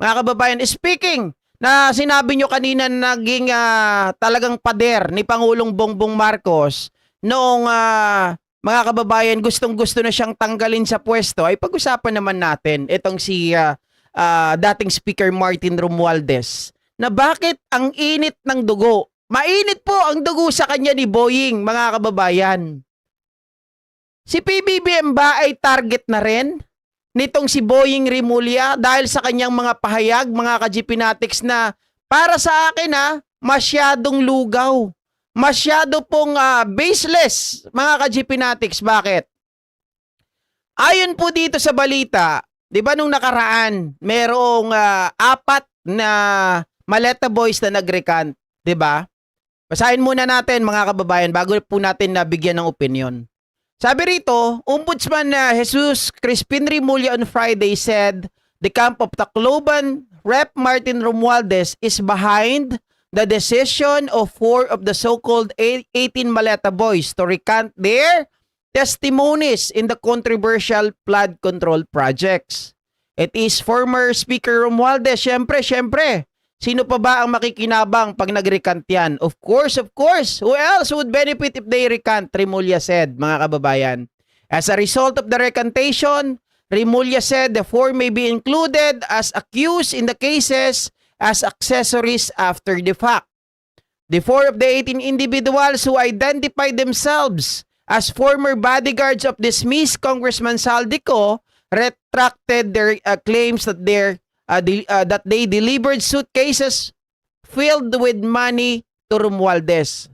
Mga kababayan, speaking na sinabi nyo kanina na naging talagang pader ni Pangulong Bongbong Marcos noong mga kababayan gustong-gusto na siyang tanggalin sa pwesto, ay pag-usapan naman natin itong si dating Speaker Martin Romualdez na bakit ang init ng dugo. Mainit po ang dugo sa kanya ni Boying, mga kababayan. Si PBBM ba ay target na rin nitong si Boying Rimulya dahil sa kanyang mga pahayag, mga ka-GPnatics, na para sa akin masyadong lugaw. Masyado pong baseless, mga ka-GPnatics. Bakit? Ayon po dito sa balita, di ba nung nakaraan, merong apat na Maleta Boys na nag-recant, di ba? Basahin muna natin, mga kababayan, bago po natin nabigyan ng opinion. Sabi rito, Ombudsman Jesus Crispin Rimulya on Friday said the camp of Tacloban Rep. Martin Romualdez is behind the decision of 4 of the so-called 18 Maleta Boys to recant their testimonies in the controversial flood control projects. It is former Speaker Romualdez. Siyempre. Sino pa ba ang makikinabang pag nag-recant yan? Of course. Who else would benefit if they recant? Rimulya said, mga kababayan. As a result of the recantation, Rimulya said the 4 may be included as accused in the cases as accessories after the fact. The 4 of the 18 individuals who identified themselves as former bodyguards of dismissed Congressman Saldico retracted their claims that that they delivered suitcases filled with money to Romualdez.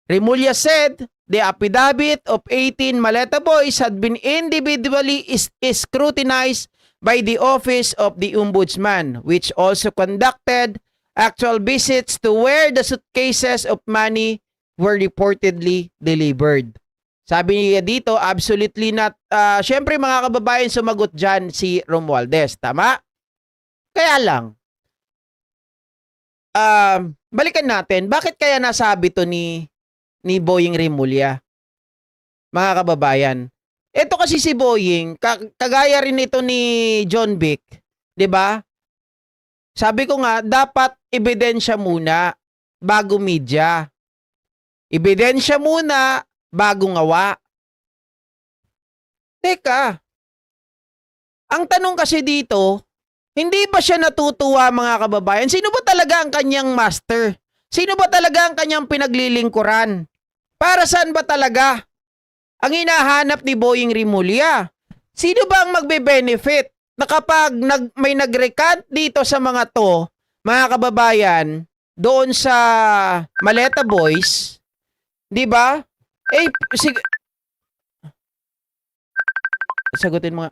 Rimulya said the affidavit of 18 Maleta Boys had been individually scrutinized by the Office of the Ombudsman, which also conducted actual visits to where the suitcases of money were reportedly delivered. Sabi niya dito, absolutely not. Siyempre mga kababayan, sumagot dyan si Romualdez. Tama? Kaya lang, balikan natin, bakit kaya nasabi to ni Boying Rimulya? Mga kababayan, ito kasi si Boying, kagaya rin ito ni John Vic, 'di ba? Sabi ko nga, dapat ebidensya muna bago media. Ebidensya muna bago ngawa. Teka, ang tanong kasi dito, hindi ba siya natutuwa, mga kababayan? Sino ba talaga ang kanyang master? Sino ba talaga ang kanyang pinaglilingkuran? Para saan ba talaga ang hinahanap ni Boying Rimulya? Sino ba ang magbe-benefit na kapag may nag-recant dito sa mga to, mga kababayan, doon sa Maleta Boys, di ba? Sagutin mo nga.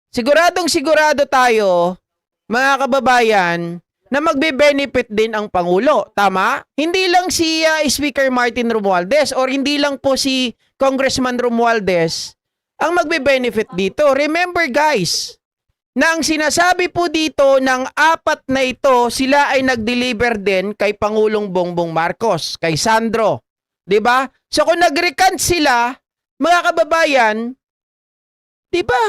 Sigurado tayo, mga kababayan, na magbe-benefit din ang Pangulo. Tama? Hindi lang si Speaker Martin Romualdez or hindi lang po si Congressman Romualdez ang magbe-benefit dito. Remember guys, na ang sinasabi po dito ng apat na ito, sila ay nag-deliver din kay Pangulong Bongbong Marcos, kay Sandro. 'Di ba? So kung nag-recant sila, mga kababayan, 'di ba?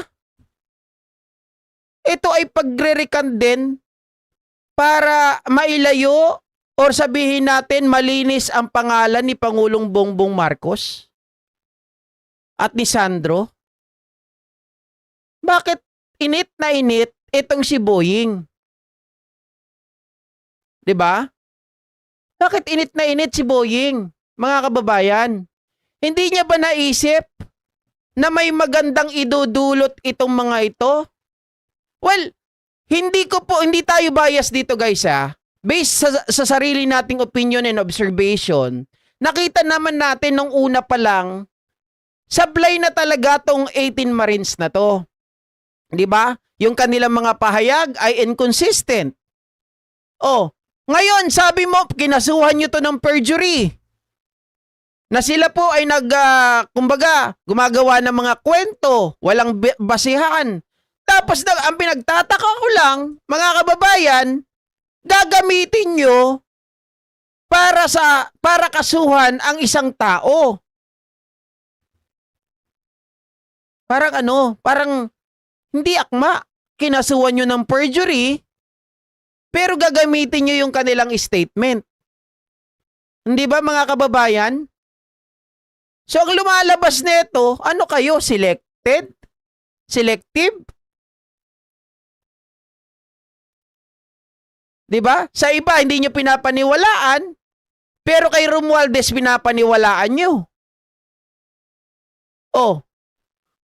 Ito ay pagre-recant din para mailayo or sabihin natin malinis ang pangalan ni Pangulong Bongbong Marcos at ni Sandro. Bakit init na init itong si Boying? 'Di ba? Bakit init na init si Boying, mga kababayan? Hindi niya ba naisip na may magandang idudulot itong mga ito? Well, hindi tayo bias dito guys Based sa sarili nating opinion and observation, nakita naman natin nung una pa lang, sablay na talaga tong 18 Marines na to. 'Di ba? Yung kanilang mga pahayag ay inconsistent. Oh, ngayon sabi mo kinasuhan niyo to ng perjury. Na sila po ay kumbaga, gumagawa ng mga kwento, walang basihan. Tapos ang pinagtataka ko lang, mga kababayan, gagamitin nyo para kasuhan ang isang tao. Parang hindi akma. Kinasuhan nyo ng perjury, Pero gagamitin nyo yung kanilang statement. Hindi ba mga kababayan? So ang lumalabas nito, ano kayo? Selected? Selective? Di ba? Sa iba, hindi nyo pinapaniwalaan. Pero kay Romualdez, pinapaniwalaan nyo. Oh,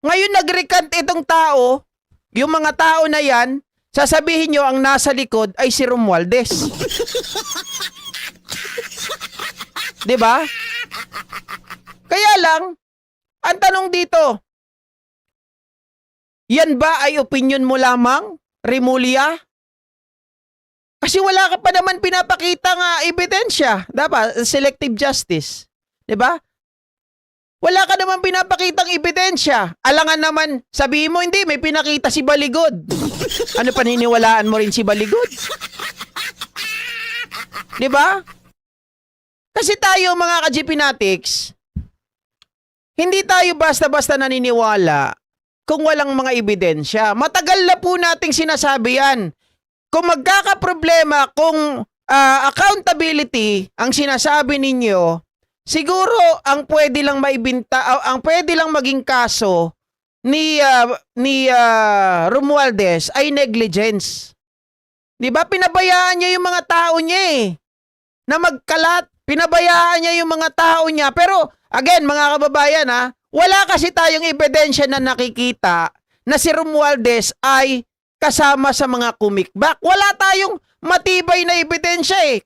ngayon nag-recant itong tao, yung mga tao na yan, sasabihin nyo ang nasa likod ay si Romualdez. Di ba? Kaya lang, ang tanong dito, yan ba ay opinion mo lamang, Remulla? Kasi wala ka pa naman pinapakita nga ebidensya. Dapat, selective justice. Diba? Wala ka naman pinapakitang ebidensya. Alangan naman, sabihin mo, hindi, may pinakita si Baligod. Ano, paniniwalaan mo rin si Baligod? Diba? Kasi tayo, mga ka-GPnatics, hindi tayo basta-basta naniniwala kung walang mga ebidensya. Matagal na po nating sinasabi yan. Kung magkakaproblema, kung accountability ang sinasabi ninyo, siguro ang pwede lang maibinta, ang pwede lang maging kaso ni Romualdez ay negligence. 'Di ba? Pinabayaan niya yung mga tao niya na magkalat. Pinabayaan niya yung mga tao niya. Pero again, mga kababayan wala kasi tayong ebidensya na nakikita na si Romualdez ay kasama sa mga kumikbak. Wala tayong matibay na ebidensya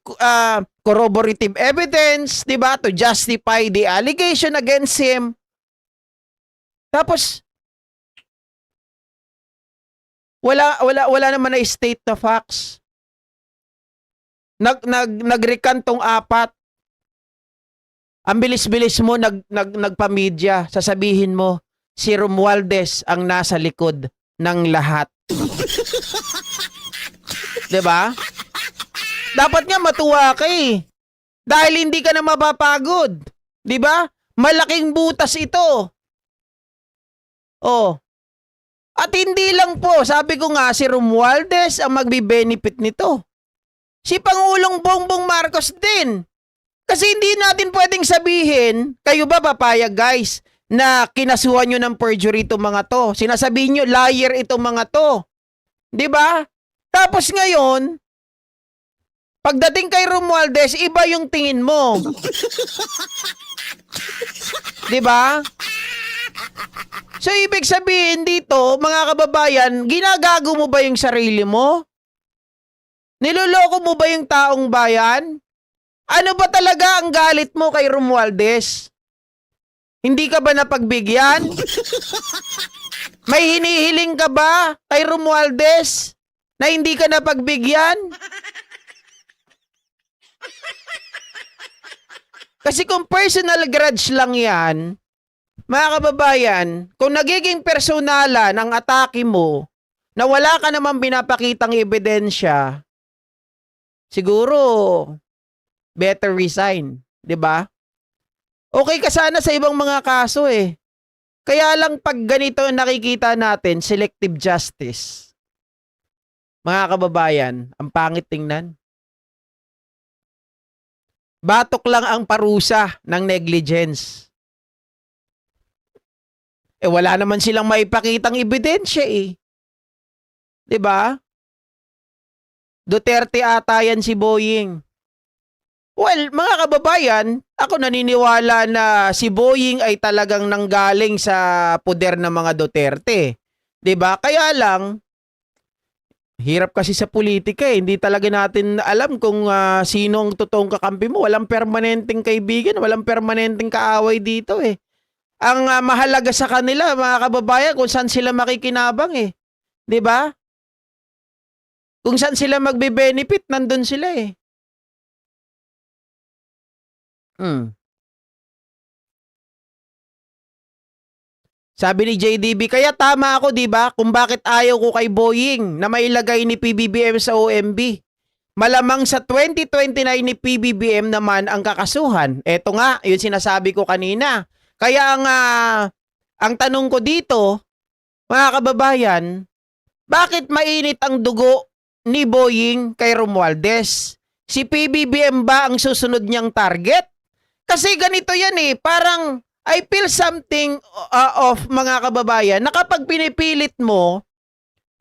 corroborative evidence, 'di ba, to justify the allegation against him. Tapos wala naman na state na facts. Nagrecant tong apat. Ang bilis-bilis mo nagpa-media, sasabihin mo si Romualdez ang nasa likod ng lahat. 'Di ba? Dapat nga matuwa ka dahil hindi ka na mapapagod. 'Di ba? Malaking butas ito. Oh. At hindi lang po, sabi ko nga si Romualdez ang magbe-benefit nito. Si Pangulong Bongbong Marcos din. Kasi hindi natin pwedeng sabihin, kayo ba papayag guys, na kinasuhan nyo ng perjury itong mga to. Sinasabihin nyo, liar itong mga to. 'Di ba? Tapos ngayon, pagdating kay Romualdez, iba yung tingin mo. 'Di ba? So, ibig sabihin dito, mga kababayan, ginagago mo ba yung sarili mo? Niloloko mo ba yung taong bayan? Ano ba talaga ang galit mo kay Romualdez? Hindi ka ba napagbigyan? May hinihiling ka ba kay Romualdez na hindi ka napagbigyan? Kasi kung personal grudge lang yan, mga kababayan, kung nagiging personalan ang atake mo na wala ka naman pinapakitang ebidensya, siguro better resign, 'di ba? Okay ka sana sa ibang mga kaso Kaya lang pag ganito nakikita natin, selective justice. Mga kababayan, ang pangit tingnan. Batok lang ang parusa ng negligence. Wala naman silang maipakitang ebidensya 'Di ba? Duterte ata yan si Boying. Well, mga kababayan, ako naniniwala na si Boying ay talagang nanggaling sa poder ng mga Duterte. 'Di ba? Kaya lang, hirap kasi sa politika Hindi talaga natin alam kung sino ang totoong kakampi mo. Walang permanenteng kaibigan, walang permanenteng kaaway dito Ang mahalaga sa kanila, mga kababayan, kung saan sila makikinabang 'Di ba? Kung saan sila magbe-benefit, nandun sila Sabi ni JDB, kaya tama ako, 'di ba? Kung bakit ayaw ko kay Boying na mailagay ni PBBM sa OMB. Malamang sa 2029 ni PBBM naman ang kakasuhan. Eto nga, yun sinasabi ko kanina. Kaya ang tanong ko dito, mga kababayan, bakit mainit ang dugo ni Boying kay Romualdez? Si PBBM ba ang susunod niyang target? Kasi ganito yan eh, parang I feel something of mga kababayan na kapag pinipilit mo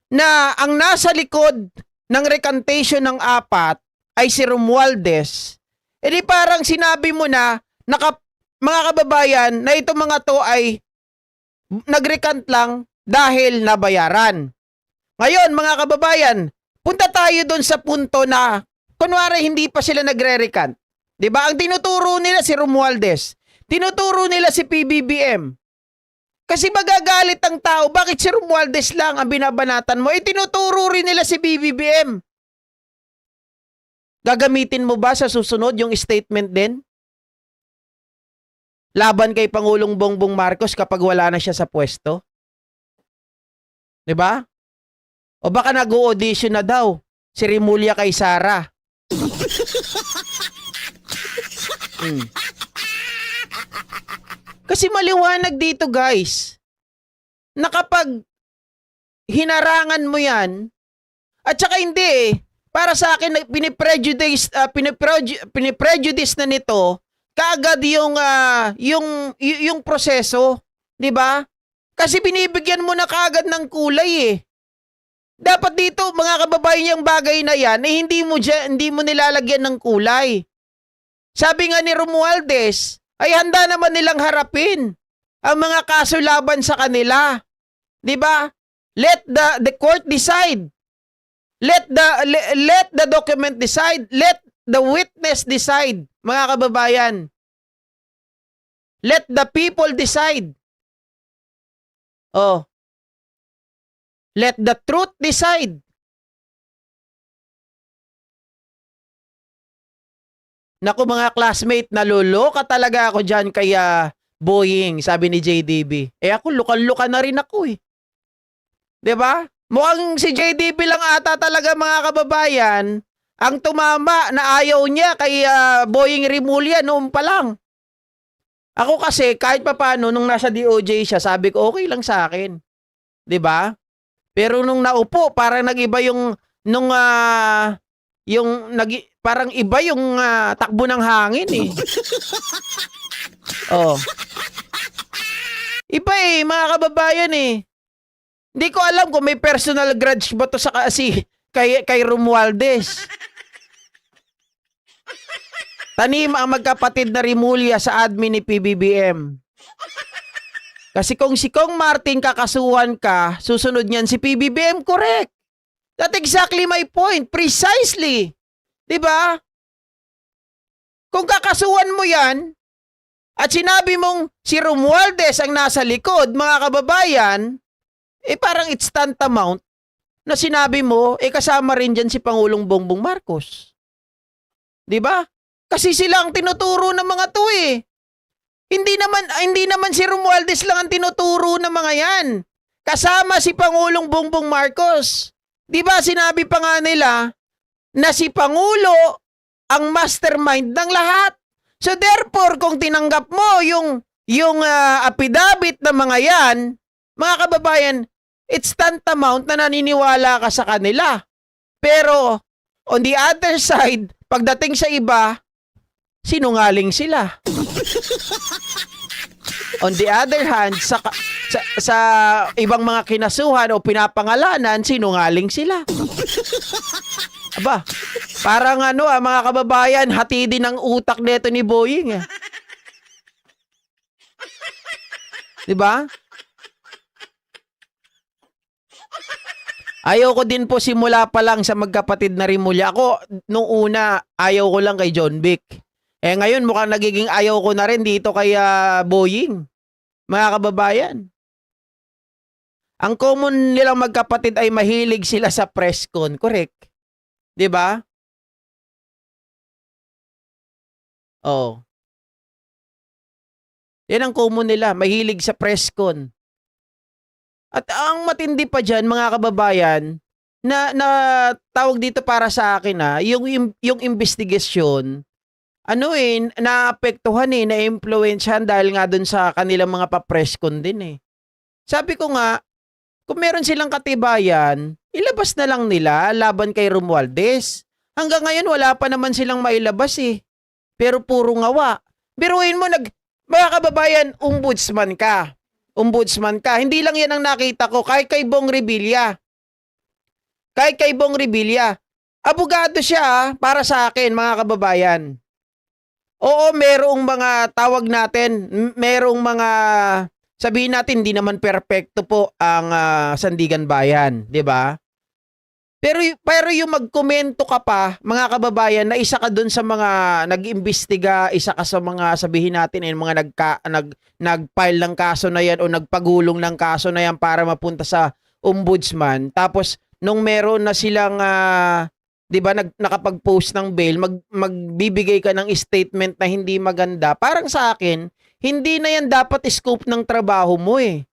na ang nasa likod ng recantation ng apat ay si Romualdez, edi parang sinabi mo na mga kababayan na itong mga to ay nagrecant lang dahil nabayaran. Ngayon mga kababayan, punta tayo doon sa punto na kunwari hindi pa sila nagre-recant. 'Di ba? Ang tinuturo nila si Romualdez, tinuturo nila si PBBM. Kasi magagalit ang tao, bakit si Romualdez lang ang binabanatan mo? Tinuturo rin nila si PBBM. Gagamitin mo ba sa susunod yung statement din? Laban kay Pangulong Bongbong Marcos kapag wala na siya sa pwesto? 'Di ba? O baka nag-audition na daw si Remulla kay Sara. Kasi maliwanag dito guys, na kapag hinarangan mo yan, at saka hindi eh, para sa akin piniprejudice na nito kaagad yung proseso, 'di ba? Kasi binibigyan mo na kaagad ng kulay eh. Dapat dito mga kababayan yung bagay na yan eh hindi mo nilalagyan ng kulay. Sabi nga ni Romualdez ay handa naman nilang harapin ang mga kaso laban sa kanila. 'Di ba? Let the court decide. Let the document decide. Let the witness decide, mga kababayan. Let the people decide. Oh. Let the truth decide. Naku mga classmate, naluloka talaga ako dyan kaya Boying, sabi ni JDB. Ako, lukan-lukan na rin ako eh. 'Di ba? Mukhang si JDB lang ata talaga mga kababayan ang tumama na ayaw niya kay Boying Remulla noon pa lang. Ako kasi kahit papaano nung nasa DOJ siya, sabi ko okay lang sa akin. 'Di ba? Pero nung naupo, parang nagiba yung parang iba yung takbo ng hangin eh. Oh. Iba eh, mga kababayan eh. Hindi ko alam kung may personal grudge ba to sa kay Romualdez. Tanim ang magkapatid na Remulla sa admin ni PBBM. Kasi kung si Kong Martin kakasuhan ka, susunod niyan si PBBM, correct. That's exactly my point. Precisely. 'Di ba? Kung kakasuhan mo yan, at sinabi mong si Romualdez ang nasa likod, mga kababayan, parang it's tantamount na sinabi mo, kasama rin dyan si Pangulong Bongbong Marcos. 'Di ba? Kasi sila ang tinuturo ng mga to eh. Hindi naman si Romualdez lang ang tinuturo ng mga yan. Kasama si Pangulong Bongbong Marcos. 'Di ba sinabi pa nga nila na si Pangulo ang mastermind ng lahat. So therefore, kung tinanggap mo yung affidavit ng mga yan, mga kababayan, it's tantamount na naniniwala ka sa kanila. Pero on the other side, pagdating sa iba, sinungaling sila. On the other hand, sa ibang mga kinasuhan o pinapangalanan, sinungaling sila. Aba, parang mga kababayan, hatidin ang utak nito ni Boying. 'Di ba? Ayaw ko din po simula pa lang sa magkapatid na Remulla. Ako, nung una, ayaw ko lang kay John Vic. Ngayon, mukhang nagiging ayaw ko na rin dito kay Boying. Mga kababayan. Ang common nilang magkapatid ay mahilig sila sa press con. Correct? 'Di ba? Oh. Yan ang common nila, mahilig sa press con. At ang matindi pa diyan, mga kababayan, na tawag dito para sa akin yung investigasyon, naapektuhan na-influensyahan dahil nga dun sa kanilang mga pa-press con din eh. Sabi ko nga, Kung meron silang katibayan, ilabas na lang nila laban kay Romualdez. Hanggang ngayon wala pa naman silang mailabas eh. Pero puro ngawa. Biruin mo, mga kababayan, ombudsman ka. Ombudsman ka. Hindi lang yan ang nakita ko. Kahit kay Bong Revilla. Kahit kay Bong Revilla. Abogado siya para sa akin, mga kababayan. Oo, merong mga tawag natin, merong mga sabihin natin hindi naman perpekto po ang Sandigan Bayan, 'di ba? Pero yung magkomento ka pa, mga kababayan, na isa ka doon sa mga nag-imbestiga, isa ka sa mga sabihin natin yung mga nag-file ng kaso na yan o nagpagulong ng kaso na yan para mapunta sa ombudsman. Tapos nung meron na silang 'di ba nakapag-post ng bail, magbibigay ka ng statement na hindi maganda. Parang sa akin, hindi na yan dapat scope ng trabaho mo eh.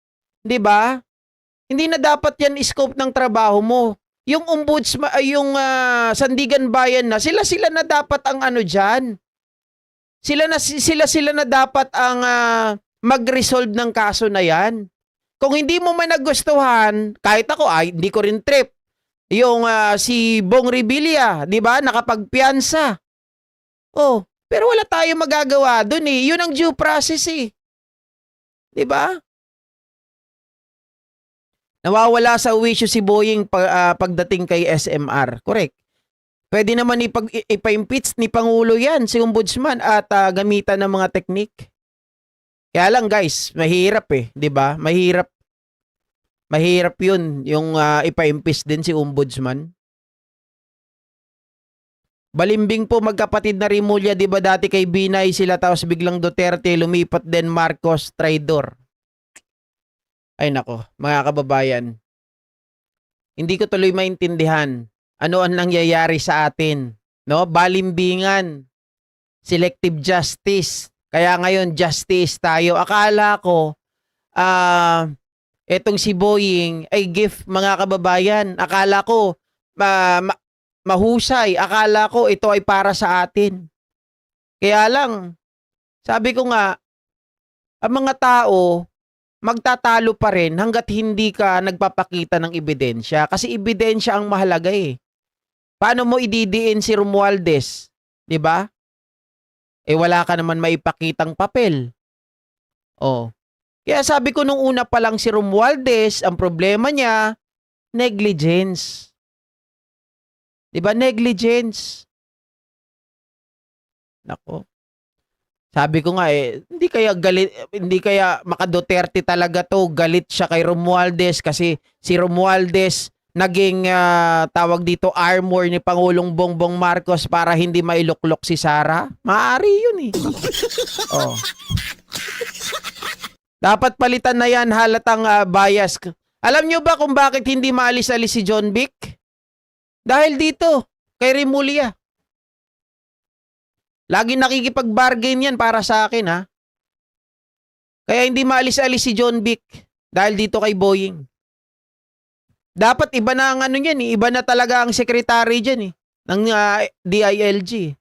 'Di ba? Hindi na dapat yan scope ng trabaho mo. Yung ombudsman ay yung Sandigan Bayan na sila na dapat ang ano diyan. Sila na dapat ang mag-resolve ng kaso na yan. Kung hindi mo man nagustuhan, kahit ako hindi ko rin trip. Yung si Bong Revilla, 'di ba? Nakapagpiyansa. Oh, pero wala tayong magagawa doon eh. 'Yun ang due process eh. 'Di ba? Nawawala sa wisyo si Boying pagdating kay SMR. Correct. Pwede naman ipa-impeach ni Pangulo yan, si Ombudsman, at gamitan ng mga teknik. Kaya lang guys, mahirap eh. 'Di ba? Mahirap yun, yung ipa-impeach din si Ombudsman. Balimbing po magkapatid na Rimulya, 'di ba dati kay Binay sila tapos biglang Duterte, lumipat din Marcos, traidor. Ay nako, mga kababayan. Hindi ko tuloy maintindihan ano ang nangyayari sa atin, no? Balimbingan, selective justice. Kaya ngayon justice tayo. Akala ko etong si Boying ay gift, mga kababayan. Akala ko mahusay. Akala ko ito ay para sa atin. Kaya lang, sabi ko nga, ang mga tao magtatalo pa rin hanggat hindi ka nagpapakita ng ebidensya. Kasi ebidensya ang mahalaga eh. Paano mo ididiin si Romualdez? 'Di ba? Eh wala ka naman maipakitang papel. Oh. Kaya sabi ko nung una pa lang si Romualdez, ang problema niya, negligence. 'Di ba? Negligence. Nako. Sabi ko nga hindi kaya Maka Duterte talaga to, galit siya kay Romualdez kasi si Romualdez naging tawag dito armor ni Pangulong Bongbong Marcos para hindi mailuklok si Sara. Maaari yun eh. Oh. Dapat palitan na yan, halatang bias. Alam nyo ba kung bakit hindi maalis-alis si John Vic? Dahil dito, kay Rimulya. Lagi nakikipag-bargain yan para sa akin ha. Kaya hindi maalis-alis si John Vic dahil dito kay Boying. Dapat iba na ang ano niyan eh. Iba na talaga ang secretary dyan eh. Ng DILG.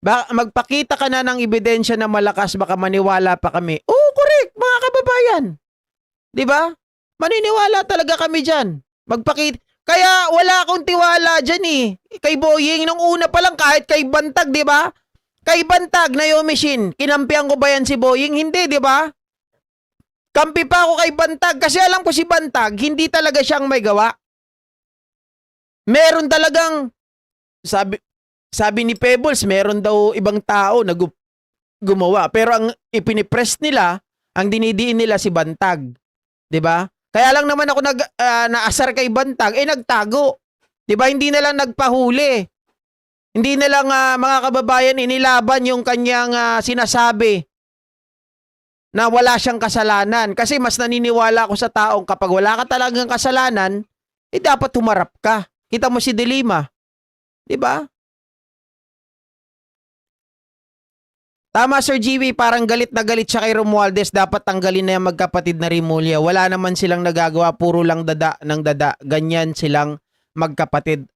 Magpakita ka na ng ebidensya na malakas, baka maniwala pa kami. Oh, correct, mga kababayan. 'Di ba? Maniniwala talaga kami diyan. Magpakita. Kaya wala akong tiwala diyan eh. Kay Boying nung una pa lang, kahit kay Bantag, 'di ba? Kay Bantag na yung machine. Kinampihan ko ba yan si Boying? Hindi, 'di ba? Kampi pa ako kay Bantag kasi alam ko si Bantag, hindi talaga siyang may gawa. Meron talagang sabi ni Pebbles, meron daw ibang tao na gumawa. Pero ang ipinipress nila, ang dinidiin nila si Bantag. 'Di ba? Kaya lang naman ako naasar kay Bantag, nagtago. 'Di ba? Hindi na lang nagpahuli. Hindi na lang mga kababayan inilaban yung kanyang sinasabi na wala siyang kasalanan. Kasi mas naniniwala ako sa taong kapag wala ka talagang kasalanan, dapat humarap ka. Kita mo si De Lima. 'Di ba? Tama, Sir GV, parang galit na galit siya kay Romualdez. Dapat tanggalin na yung magkapatid na Rimulya. Wala naman silang nagagawa, puro lang dada ng dada. Ganyan silang magkapatid.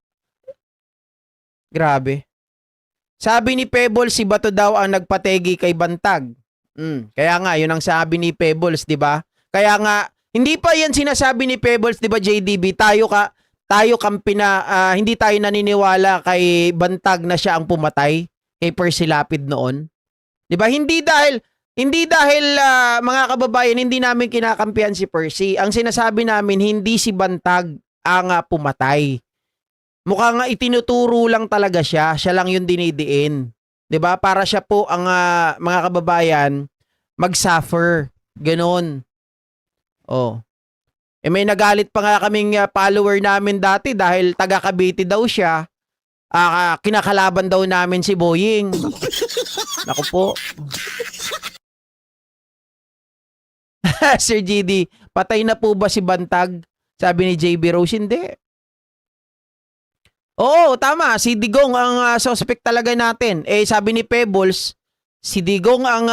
Grabe. Sabi ni Pebbles, si Bato daw ang nagpategi kay Bantag. Kaya nga, yun ang sabi ni Pebbles, di ba? Kaya nga, hindi pa yan sinasabi ni Pebbles, di ba JDB, hindi tayo naniniwala kay Bantag na siya ang pumatay kay Percy Lapid noon. 'Di ba? Hindi dahil mga kababayan hindi namin kinakampihan si Percy. Ang sinasabi namin hindi si Bantag ang pumatay. Mukhang nga itinuturo lang talaga siya. Siya lang yung dinidiin. 'Di ba? Para siya po ang mga kababayan mag-suffer. Ganon. Oh. May nagalit pa nga kaming follower namin dati dahil taga Cavite daw siya. Kinakalaban daw namin si Boying. Naku po. Sir GD, patay na po ba si Bantag? Sabi ni JB Rose, hindi. Oo, tama. Si Digong ang suspect talaga natin. Sabi ni Pebbles, si Digong ang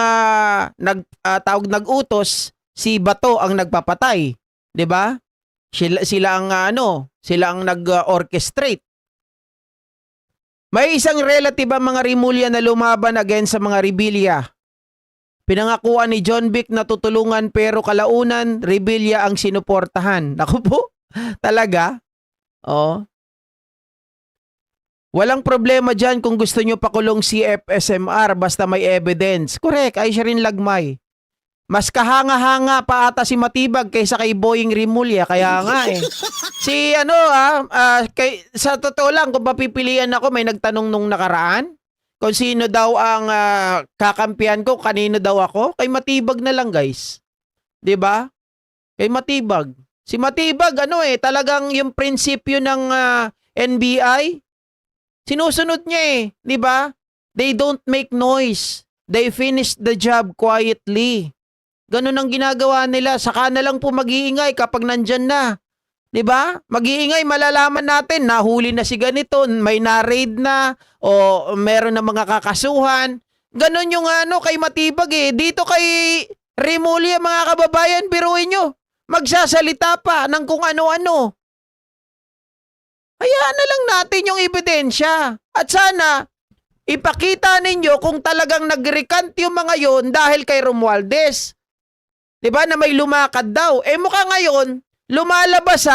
nag-utos, si Bato ang nagpapatay. 'Di ba? Sila ang nag-orchestrate. May isang relative ang mga Rimulya na lumaban against sa mga rebelya. Pinangakuan ni John Vic na tutulungan pero kalaunan rebelya ang sinuportahan. Naku po, talaga? Oh. Walang problema dyan kung gusto nyo pakulong si FSMR basta may evidence. Correct, ay siya rin lagmay. Mas kahanga-hanga pa ata si Matibag kaysa kay Boying Rimulya. Kaya nga sa totoo lang, kung papipilian ako, may nagtanong nung nakaraan. Kung sino daw ang kakampihan ko, kanino daw ako? Kay Matibag na lang, guys. 'Di ba? Kay Matibag. Si Matibag, talagang yung prinsipyo ng NBI, sinusunod niya 'di ba? They don't make noise. They finish the job quietly. Ganun ang ginagawa nila. Saka na lang po mag-iingay kapag nandyan na. 'Di ba? Mag-iingay, malalaman natin, nahuli na si ganito, may na-raid na, o meron na mga kakasuhan. Ganun yung kay Matibag Dito kay Rimulya, mga kababayan, biruin nyo. Magsasalita pa ng kung ano-ano. Hayaan na lang natin yung ebidensya. At sana, ipakita ninyo kung talagang nag-recant yung mga yon dahil kay Romualdez. 'Di ba na may lumakad daw? Mukha ngayon, lumalabas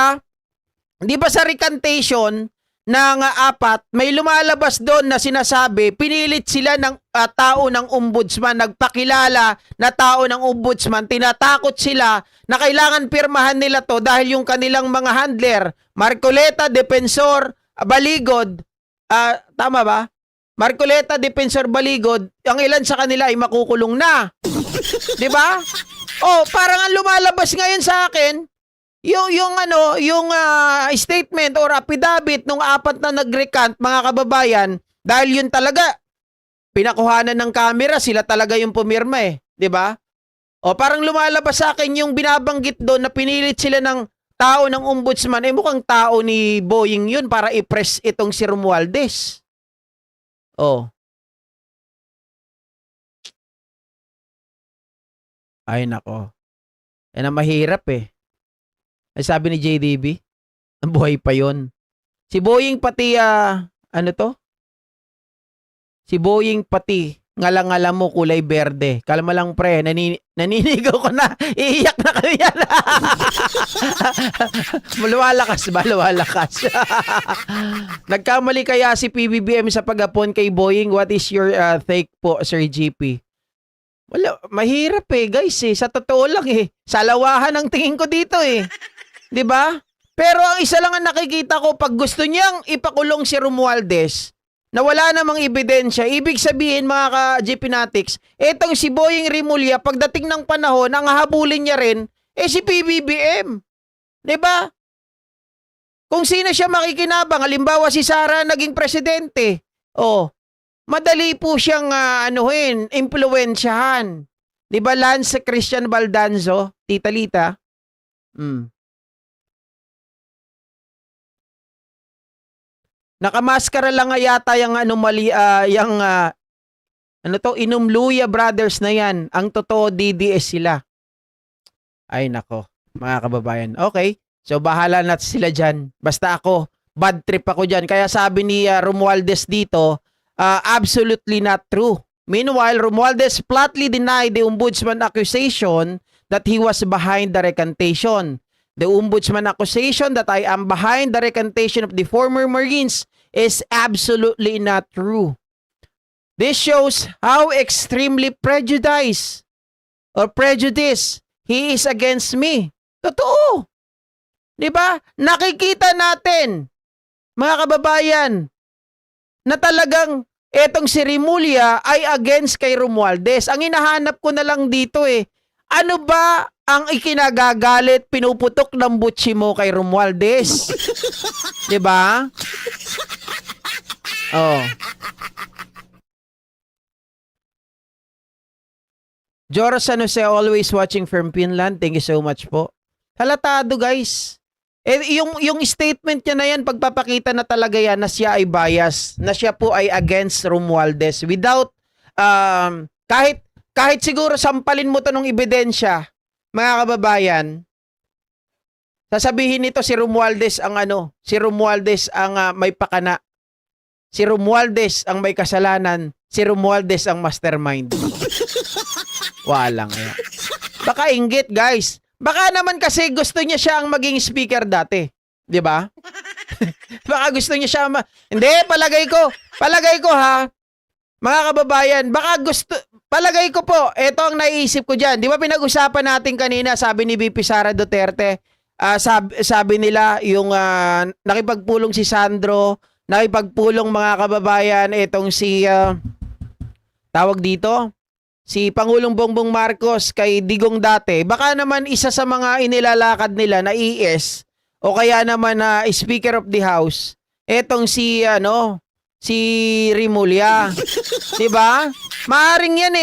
'di ba sa recantation ng 4, may lumalabas doon na sinasabi, pinilit sila ng tao ng ombudsman, nagpakilala na tao ng ombudsman, tinatakot sila na kailangan pirmahan nila to dahil yung kanilang mga handler, Marcoleta, Defensor, Baligod, tama ba? Marcoleta, Defensor, Baligod, ang ilan sa kanila ay makukulong na. 'Di ba? Parang ang lumalabas ngayon sa akin, yung statement or affidavit ng 4 na nag-recant, mga kababayan, dahil yun talaga pinakuhanan ng camera, sila talaga yung pumirma 'di ba? Parang lumalabas sa akin yung binabanggit doon na pinilit sila ng tao ng ombudsman, mukhang tao ni Boying yun para i-press itong si Romualdez. Ay nako. Yan ang mahirap Ay sabi ni JDB, ang buhay pa yon. Si Boying pati, Si Boying pati, ngala-ngala mo kulay berde. Kalma lang pre, naninigaw ko na. Iiyak na kami yan. Luwalakas. Nagkamali kaya si PBBM sa pag-apon kay Boying? What is your take po, Sir GP? Wala, mahirap guys Sa totoo lang Salawahan ang tingin ko dito 'Di ba? Pero ang isa lang ang nakikita ko, pag gusto niyang ipakulong si Romualdez, na wala namang ebidensya, ibig sabihin mga ka-GP Natics, etong si Boying Rimulya, pagdating ng panahon, ang habulin niya rin, si PBBM. 'Di ba? Kung sino siya makikinabang, halimbawa si Sara naging presidente, madali po siyang impluwensyahan. 'Di ba Lance Christian Baldanzo, Tita Lita? Nakamaskara lang nga yata yung Inumluya Brothers na yan. Ang totoo, DDS sila. Ay nako, mga kababayan. Okay, so bahala na sila dyan. Basta ako, bad trip ako dyan. Kaya sabi ni Romualdez dito, absolutely not true. Meanwhile, Romualdez flatly denied the ombudsman accusation that he was behind the recantation. The ombudsman accusation that I am behind the recantation of the former Marines is absolutely not true. This shows how extremely prejudiced he is against me. Totoo. 'Di ba? Nakikita natin, mga kababayan, na talagang etong si Rimulya ay against kay Romualdez. Ang hinahanap ko na lang dito ano ba ang ikinagagalit, pinuputok ng butsi mo kay Romualdez? 'Di ba? Oh. Joros San Jose, always watching from Finland. Thank you so much po. Halatado, guys. Yung statement niya na yan, pagpapakita na talaga yan na siya ay bias, na siya po ay against Romualdez without kahit siguro sampalin mo to ng ebidensya, mga kababayan, sasabihin nito si Romualdez ang si Romualdez ang may pakana. Si Romualdez ang may kasalanan, si Romualdez ang mastermind. Walang kaya. Baka inggit, guys. Baka naman kasi gusto niya siya ang maging speaker dati. 'Di ba? Baka gusto niya siya Hindi, palagay ko ha. Mga kababayan, palagay ko po, ito ang naiisip ko diyan. 'Di ba pinag-usapan natin kanina, sabi ni VP Sara Duterte, sabi nila yung nakipagpulong si Sandro, nakipagpulong mga kababayan itong si tawag dito, si Pangulong Bongbong Marcos kay Digong dati. Baka naman isa sa mga inilalakad nila na ES o kaya naman na Speaker of the House, etong si Rimulya. 'Di ba? Maaring yan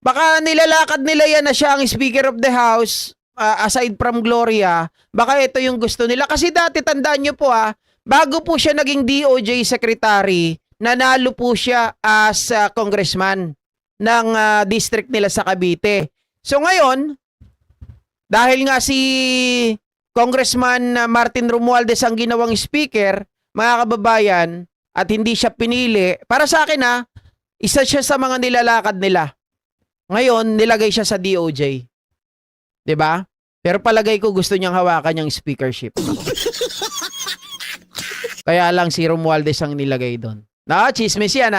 Baka nilalakad nila yan na siya ang Speaker of the House, aside from Gloria. Baka ito yung gusto nila. Kasi dati, tandaan nyo po bago po siya naging DOJ Secretary, nanalo po siya as congressman ng district nila sa Cavite. So ngayon, dahil nga si Congressman Martin Romualdez ang ginawang speaker, mga kababayan, at hindi siya pinili, para sa akin isa siya sa mga nilalakad nila. Ngayon, nilagay siya sa DOJ. 'Di ba? Pero palagay ko gusto niyang hawakan yung speakership. Kaya lang si Romualdez ang nilagay doon. Chismis yan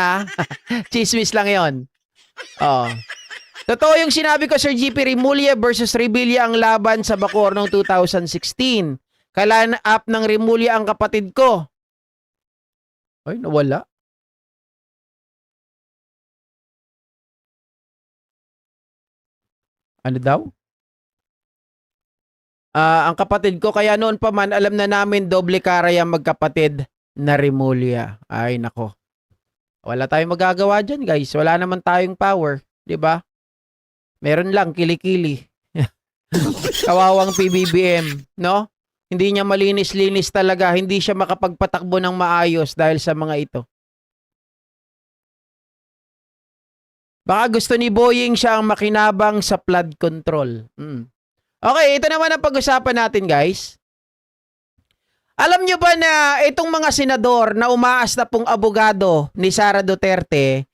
Chismis lang 'yon. Oh. Totoo yung sinabi ko, Sir GP, Rimulya versus Revilla ang laban sa Bacoor noong 2016. Kailan up ng Rimulya ang kapatid ko? Ay, nawala. Ano daw? Ang kapatid ko, kaya noon pa man, alam na namin doble kara yung magkapatid na Rimulya. Ay, nako. Wala tayong magagawa dyan, guys. Wala naman tayong power. 'Di ba? Meron lang, kilikili. Kawawang PBBM, no? Hindi niya malinis-linis talaga. Hindi siya makapagpatakbo ng maayos dahil sa mga ito. Baka gusto ni Boying siya ang makinabang sa flood control. Okay, ito naman ang pag-usapan natin, guys. Alam nyo ba na itong mga senador na umaas na pong abogado ni Sara Duterte